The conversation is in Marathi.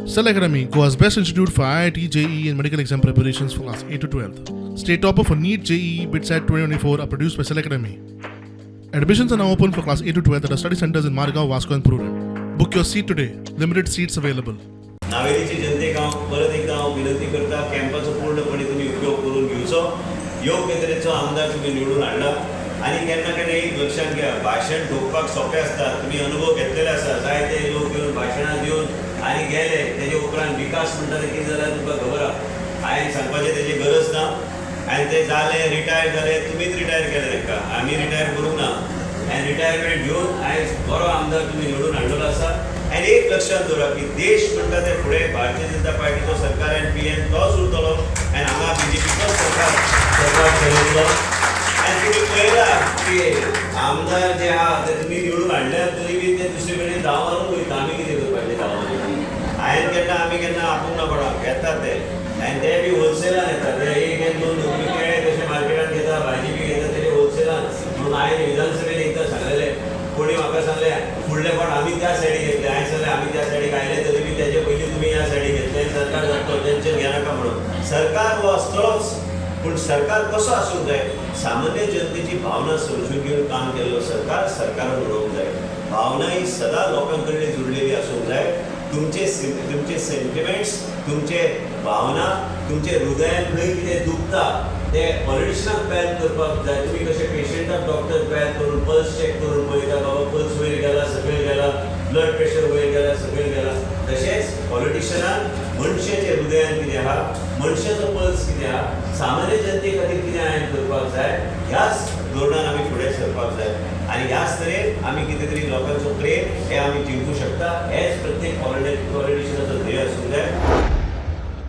Cell Academy, Goa's best institute for IIT, JEE and medical exam preparations for class 8 to 12th. State topper for NEET, JEE, BITSAT 2024 are produced by Cell Academy. Admissions are now open for class 8 to 12th at our study centers in Margao, Vasco and Purun. Book your seat today. Limited seats available. नावेलीची जनतेक हांव परत एकदा विनंती करता कॅम्पाचो पूर्णपणे तुम्ही उपयोग करून घेवचो. योग्य तरेचो आमदार तुम्ही निवडून हाडला आणि केन्ना केन्ना एक लक्षात घ्या, भाशण ठोकपाक सोंपें आसता. तुम्ही अनुभव घेतलेले आसा. जायते लोक येवन भाशणां दिवन आनी गेले. तेजे उपरांत विकास म्हणटा ते कितें जालें तुमकां खबर आहा. हांवें सांगपाचें तेजी गरज ना. आनी ते जाले रिटायर जाले, तुमीच रिटायर केले तांकां, आमी रिटायर करूंक ना. आनी रिटायरमेंट घेवन आयज बरो आमदार तुमी निवडून हाडलेलो आसा. आनी एक लक्षात दवरा की देश म्हणटा ते फुडें भारतीय जनता पार्टीचो सरकार आनी पीएम तोच उरतलो आनी हांगा बीजेपीचोच सरकार चलयतलो. आनी तुमी पळयला की आमदार जे आहा ते तुमी निवडून हाडल्या तरी बी ते दुसरे कडेन धांव मारून वयता. आमी कितें करपाचें धांव मारून? आमी केन्ना आपूण ना पडा घेतात ते आनी ते बी होलसेलान येतात. ते एक दोन केळे तशें मार्केटान घेता, भाजी बी घेता तेजे होलसेलान. म्हणून हांवें विधानसभेन एकदां सांगलेलें, कोणी म्हाका सांगलें फुडले फावट आमी त्या सायडीक घेतले. हांवें सांगलें आमी त्या सायडीक आयले तरी बी तेजे पयलीं तुमी ह्या सायडीक घेतले. सरकार जातलो, टेन्शन घेनाका म्हणून. सरकार हो आसतलोच, पूण सरकार कसो आसूंक जाय? सामान्य जनतेची भावना समजून घेवन काम केल्लो सरकार सरकारान उडोवंक जाय. भावना ही सदां लोकां कडेन जुळलेली आसूंक जाय. तुमचे सेंटिमेंट्स, तुमचे भावना, तुमचे हृदयान खंय कितें दुखता ते पॉलिटिशनाक पॅन करपाक जाय. तुमी कशे पेशंटाक डॉक्टर पॅन करून पल्स चॅक करून पळयता, बाबा पल्स वयर गेला सकयल गेला, ब्लड प्रेशर वयर गेला सकयल गेला. तशेंच पॉलिटिशनान मनशाच्या हृदयान कितें आहा, मनशाचो पल्स कितें आहा, सामान्य जनते खातीर कितें हांवें करपाक जाय, ह्याच धोरणान आमी फुडें सरपाक जाय. आनी ह्याच तरेन आमी कितें तरी लोकांचो प्रेम हे आमी जिंकूं शकता. हेच प्रत्येक पॉलिटिशनाचो ध्येय आसूंक जाय.